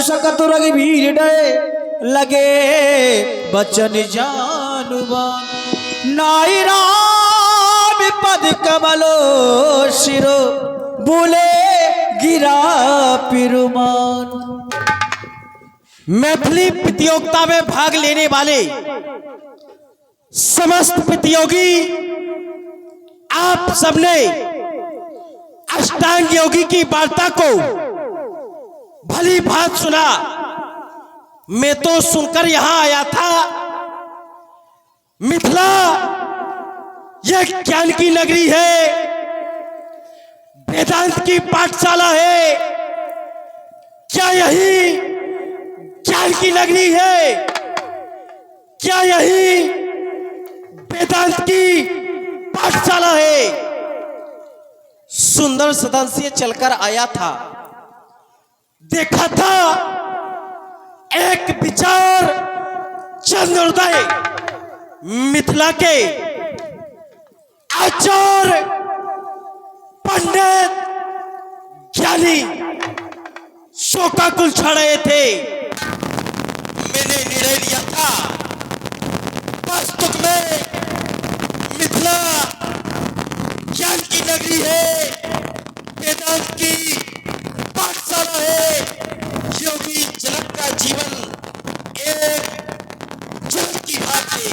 सकत रघुवीर डरे लगे बचन जानुबान नाई राम पद कमलो शिरो बोले गिरा पिरुमान। मैथिली प्रतियोगिता में भाग लेने वाले समस्त प्रतियोगी आप सबने अष्टांग योगी की वार्ता को भली भांत सुना। मैं तो सुनकर यहां आया था। मिथिला यह ज्ञान की नगरी है, वेदांत की पाठशाला है। क्या यही ज्ञान की नगरी है? क्या यही वेदांत की पाठशाला है? सुंदर सदन से चलकर आया था, देखा था एक विचार चंद्रोदय मिथिला के आचार्य पंडित ज्ञानी शोकाकुल छा रहे थे। मैंने निर्णय लिया था वास्तव में मिथिला ज्ञान की नगरी है, वेदांत की पाठशाला है। योगी जनक का जीवन एक जल की बात है,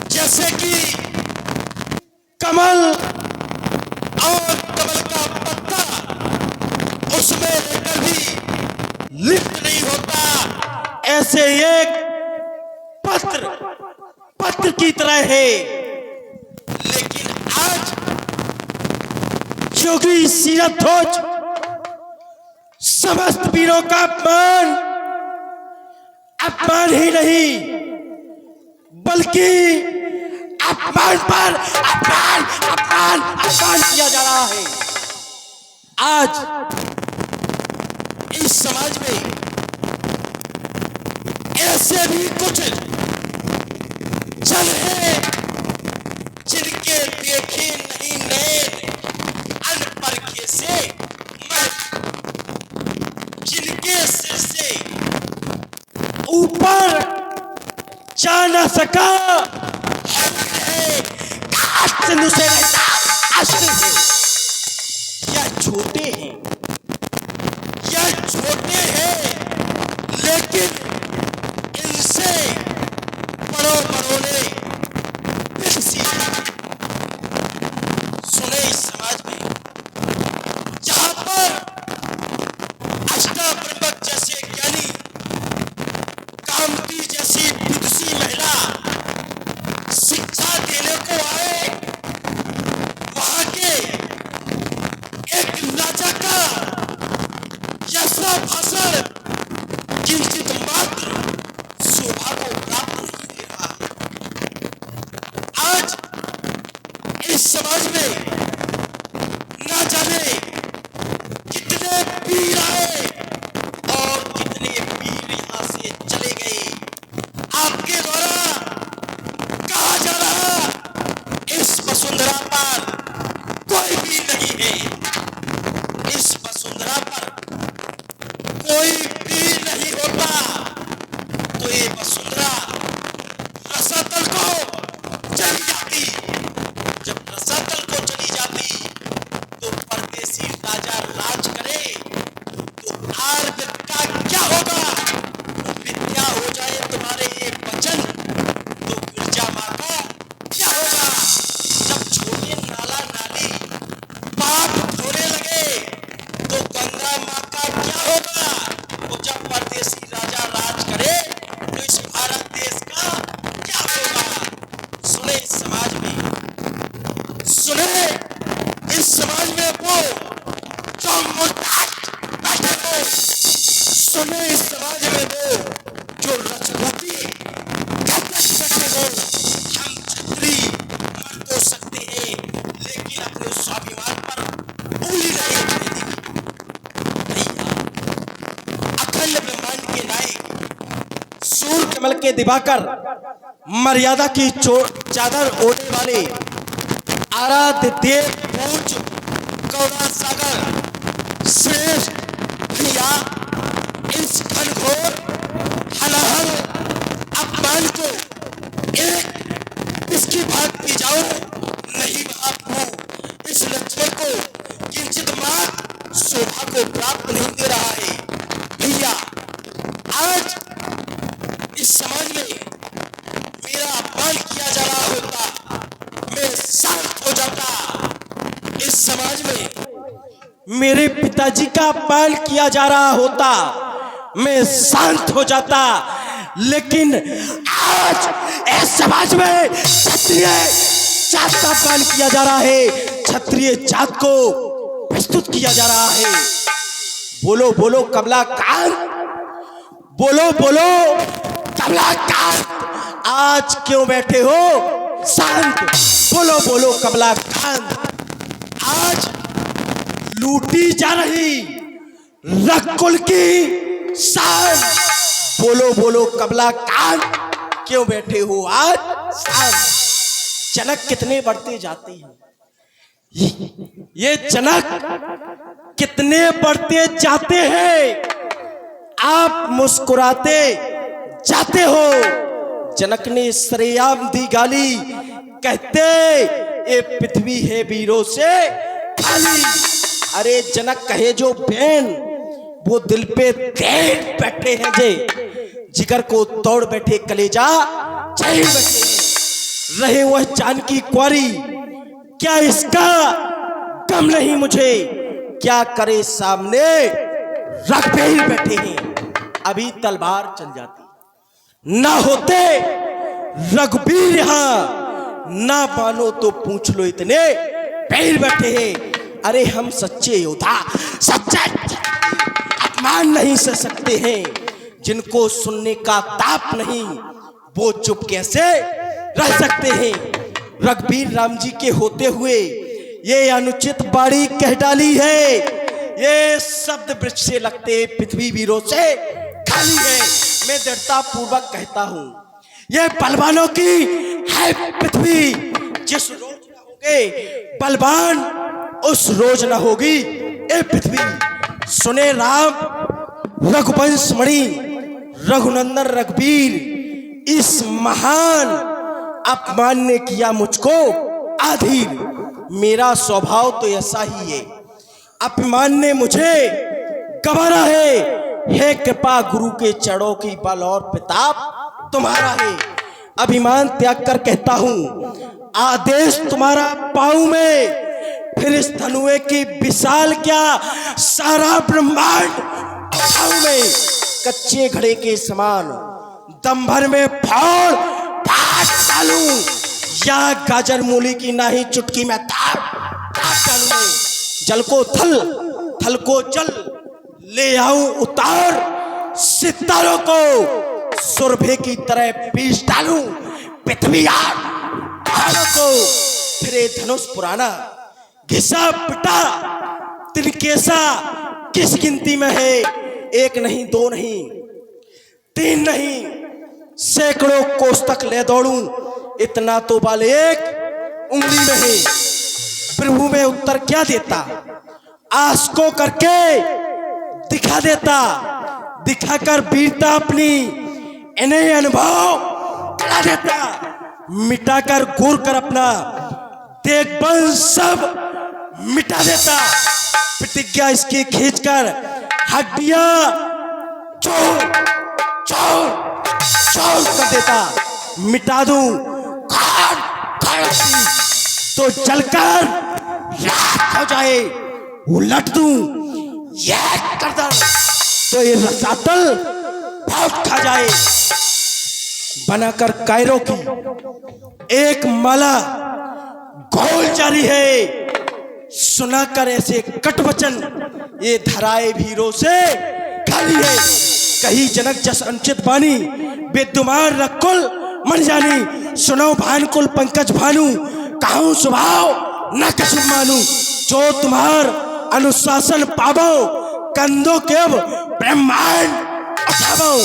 जैसे कि कमल और कमल का पत्ता उसमें रहकर भी लिप्त नहीं होता, ऐसे एक पत्र की तरह है। लेकिन आज योगी सीरत ध्वज समस्त वीरों का अपमान ही नहीं बल्कि अपमान पर अपमान किया जा रहा है। आज इस समाज में ऐसे भी कुछ जन है जिनके देखे नहीं नैन अनपरखे से जिनके सिर से ऊपर जा न सका या छोटे हैं, लेकिन इनसे बड़ों ने सुने इस समाज में जहां पर अष्टाब्रह्मक जैसे ज्ञानी, कामती जैसी विदुषी महिला शिक्षा देने को आए, वहां के एक राजा का यशा भाषण किंचित मात्र शोभा को प्राप्त नहीं दे रहा है। आज इस समाज में ना जाने कितने वीर आए और कितने वीर यहां से चले गए। आपके द्वारा कहा जा रहा इस वसुंधरा पर कोई भी नहीं है, इस वसुंधरा पर कोई भी नहीं होता, तो ये वसुंधरा रसातल को चली जाती। जब रसातल को चली जाती तो परदेसी राजा राज करे तो आर्य का क्या होगा? विद्या हो जाए तुम्हारे ये वचन तो गिरजा माँ का क्या होगा? जब छोटे नाला नाली पाप धोने लगे तो गंगा माँ का क्या होगा? वो जब परदेसी राजा राज करे तो इस भारत देश का क्या होगा? सुने इस समाज में वो जो मुर्ताद बैठे हो, सुने इस समाज में वो जो रजपूती बैठे हो। हम छत्री मर तो सकते हैं लेकिन अपने स्वाभिमान पर उंगली नहीं उठाएंगे। अखंड ब्रह्मांड के नायक सूर्य कमल के दिवाकर मर्यादा की चादर ओढ़ने वाले आराध्य देव पूज्य गौरा सागर श्रेष्ठ भैया इन घनघोर हलाहल अपमान को एक इसकी भाग की जाओ। नहीं बापू, इस लक्ष्मण को किंचित मात शोभा को प्राप्त नहीं दे रहा है। भैया, आज इस समाज में मेरा अपमान किया जा रहा होता, मैं शांत हो जाता। इस समाज में मेरे पिताजी का अपमान किया जा रहा होता, मैं शांत हो जाता। लेकिन आज इस समाज में क्षत्रिय जात का अपमान किया जा रहा है, क्षत्रिय जात को प्रस्तुत किया जा रहा है। बोलो बोलो कमलाकांत, बोलो बोलो कमलाकांत, आज क्यों बैठे हो शांत? बोलो बोलो कमलाकांत, आज लूटी जा रही रघुकुल की शान। बोलो बोलो कमलाकांत, क्यों बैठे हो आज शांत? जनक कितने बढ़ते जाते हैं, ये जनक कितने बढ़ते जाते हैं, आप मुस्कुराते जाते हो। जनक ने श्रेयाम दी गाली, कहते ये पृथ्वी है वीरों से खाली। अरे जनक कहे जो बहन, वो दिल पे तेज बैठे हैं जे, जिगर को तोड़ बैठे कलेजा चढ़ बैठे हैं। रहे वह जानकी कुंवारी, क्या इसका गम नहीं मुझे? क्या करे सामने रघुबीर बैठे हैं, अभी तलवार चल जाती। ना होते रघुबीर यहाँ, ना मानो तो पूछ लो इतने पैर बैठे हैं। अरे हम सच्चे योद्धा, सच्चा अपमान नहीं सह सकते हैं। जिनको सुनने का ताप नहीं, वो चुप कैसे रह सकते हैं? रघुबीर राम जी के होते हुए ये अनुचित बाड़ी कह डाली है। ये शब्द वृक्ष से लगते पृथ्वी वीरों से खाली है। मैं दृढ़ता पूर्वक कहता हूं, ये बलवानों की है पृथ्वी। जिस रोज न होगे बलवान, उस रोज न होगी ये पृथ्वी। सुने राम रघुवंश मणि रघुनंदन रघुबीर, इस महान अपमान ने किया मुझको अधीर। मेरा स्वभाव तो ऐसा ही है, अपमान ने मुझे गंवारा है। हे कृपा गुरु के चरणों की बल और प्रताप तुम्हारा है। अभिमान त्याग कर कहता हूं, आदेश तुम्हारा पाऊं मैं। फिर इस धनुए की विशाल क्या सारा ब्रह्मांड उठाऊं मैं। कच्चे घड़े के समान दम भर में फाड़ डालूं, या गाजर मूली की नाही चुटकी में ताप डालूं। जल को थल, थल को जल ले आऊं उतार, सितारों को सुरभि की तरह पीस डालूं। पृथ्वी पहाड़ों को फिरे धनुष पुराना, घिसा पिटा तिनकेसा किस गिनती में है? एक नहीं, दो नहीं, तीन नहीं, सैकड़ों कोस तक ले दौड़ूं, इतना तो बाल एक उंगली में है। प्रभु में उत्तर क्या देता? आस को करके दिखा देता, दिखाकर वीरता अपनी इन्हें अनुभव करा देता। मिटाकर घूर कर अपना देखबंद सब मिटा देता। प्रतिज्ञा इसकी खींचकर हड्डियां चौर चौर चौर कर देता। मिटा दूं तो जलकर राख हो जाए, उलट दूं यह करदर तो ये रसातल बहुत खा जाए। बनाकर कायरों की एक माला गोल जारी है, सुनाकर ऐसे कट वचन ये धराए भीरों से खाली है। कही जनक जस अंचित बानी, बेदुमार रकुल मन जानी। सुनो भानुकुल पंकज भानु, कहूं स्वभाव न कछु मानू। जो तुम्हार अनुशासन पावो, कंधों के अब ब्रह्मांड उठावो।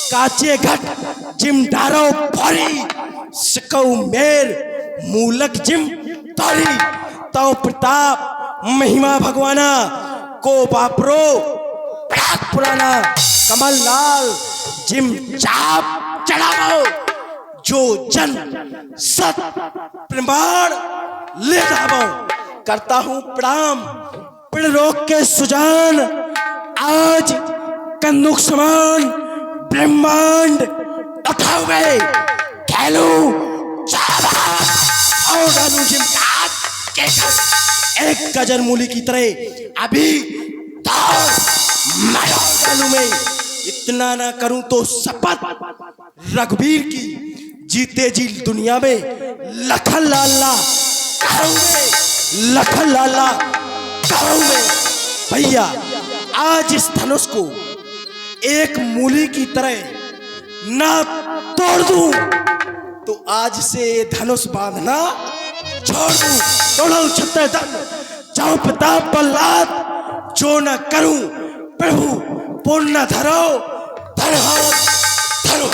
काचे घट जिम डारो भरी, सिकौ मेर मूलक जिम तोरी। तो प्रताप महिमा भगवाना को बापरो बड़ा पुराना कमललाल जिम चाप चढ़ाओ जो जन सत प्रमाण ले जाओ। करता हूं प्रणाम पिण रोग के सुजान, आज कन्दुक समान ब्रह्मांड उठाओ गए खेलू और डालू जिम के एक गजर मूली की तरह अभी डालू में। इतना ना करूं तो शपथ रघुवीर की जीते जी दुनिया में लखन लाला लखन लाला कहूंगे। भैया आज इस धनुष को एक मूली की तरह ना तोड़ दूं तो आज से धनुष बांधना छोड़ दूं। तोड़ो छत्तर जाओ प्रताप प्रहलाद जो न करूं प्रभु पूर्ण धरो धरो धरो।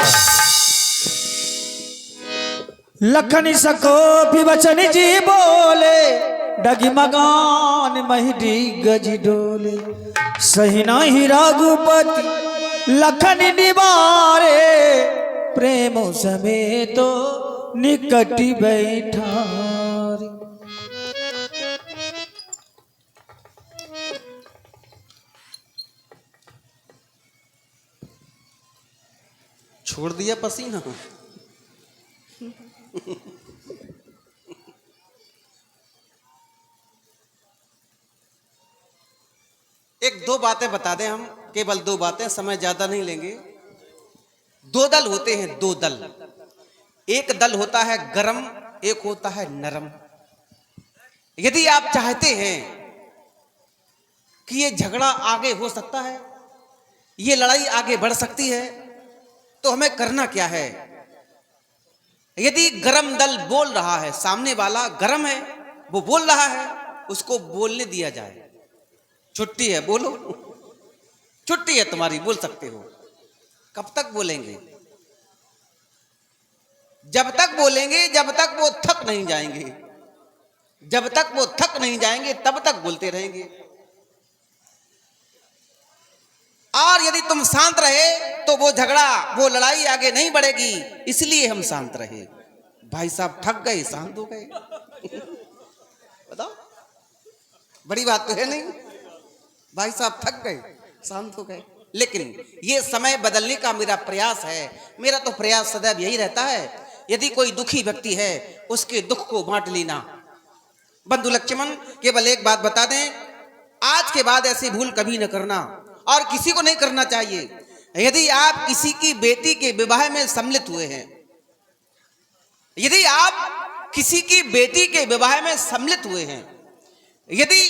लखन सको विवचन जी बोले, डगमगान महिडी गज डोले। सही नहीं रघुपति लखन निवारे, प्रेम समेतो निकट बैठा। छोड़ दिया पसीना। एक दो बातें बता दें हम, केवल दो बातें, समय ज्यादा नहीं लेंगे। दो दल होते हैं, दो दल। एक दल होता है गरम, एक होता है नरम। यदि आप चाहते हैं कि ये झगड़ा आगे हो सकता है, ये लड़ाई आगे बढ़ सकती है, तो हमें करना क्या है? यदि गरम दल बोल रहा है, सामने वाला गरम है, वो बोल रहा है, उसको बोलने दिया जाए। छुट्टी है, बोलो, छुट्टी है तुम्हारी, बोल सकते हो। कब तक बोलेंगे? जब तक बोलेंगे जब तक वो थक नहीं जाएंगे। जब तक वो थक नहीं जाएंगे तब तक बोलते रहेंगे। और यदि तुम शांत रहे तो वो झगड़ा, वो लड़ाई आगे नहीं बढ़ेगी। इसलिए हम शांत रहे। भाई साहब थक गए, शांत हो गए। बताओ, बड़ी बात तो है नहीं। भाई साहब थक गए, शांत हो गए। लेकिन ये समय बदलने का मेरा प्रयास है। मेरा तो प्रयास सदैव यही रहता है, यदि कोई दुखी व्यक्ति है उसके दुख को बांट लेना। बंधु लक्ष्मण, केवल एक बात बता दें, आज के बाद ऐसी भूल कभी न करना, और किसी को नहीं करना चाहिए। यदि आप किसी की बेटी के विवाह में सम्मिलित हुए हैं, यदि आप किसी की बेटी के विवाह में सम्मिलित हुए हैं, यदि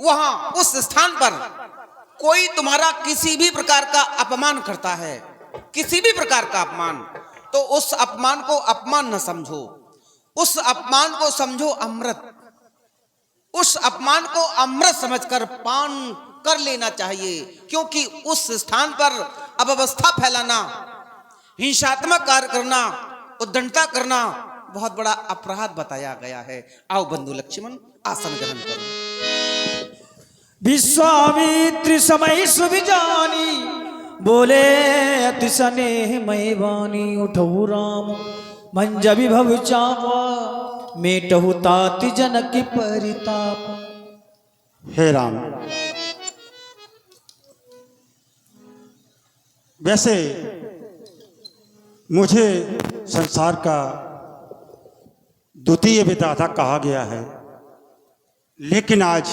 वहां उस स्थान पर कोई तुम्हारा किसी भी प्रकार का अपमान करता है, किसी भी प्रकार का अपमान, तो उस अपमान को अपमान न समझो, उस अपमान को समझो अमृत। उस अपमान को अमृत समझकर पान कर लेना चाहिए, क्योंकि उस स्थान पर अव्यवस्था फैलाना, हिंसात्मक कार्य करना, उद्दंडता करना बहुत बड़ा अपराध बताया गया है। आओ बंधु लक्ष्मण, आसन ग्रहण करो। विश्वामित्र समय सुविजानी, बोले अति स्नेह मय वाणी। उठऊ राम मंज विभव चावा, मेटहु तात जनक परिताप। हे राम, वैसे मुझे संसार का द्वितीय विधाता कहा गया है, लेकिन आज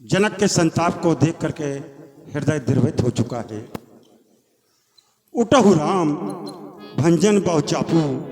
जनक के संताप को देख करके हृदय द्रवित हो चुका है। उठहु राम भंजन बहु चापू,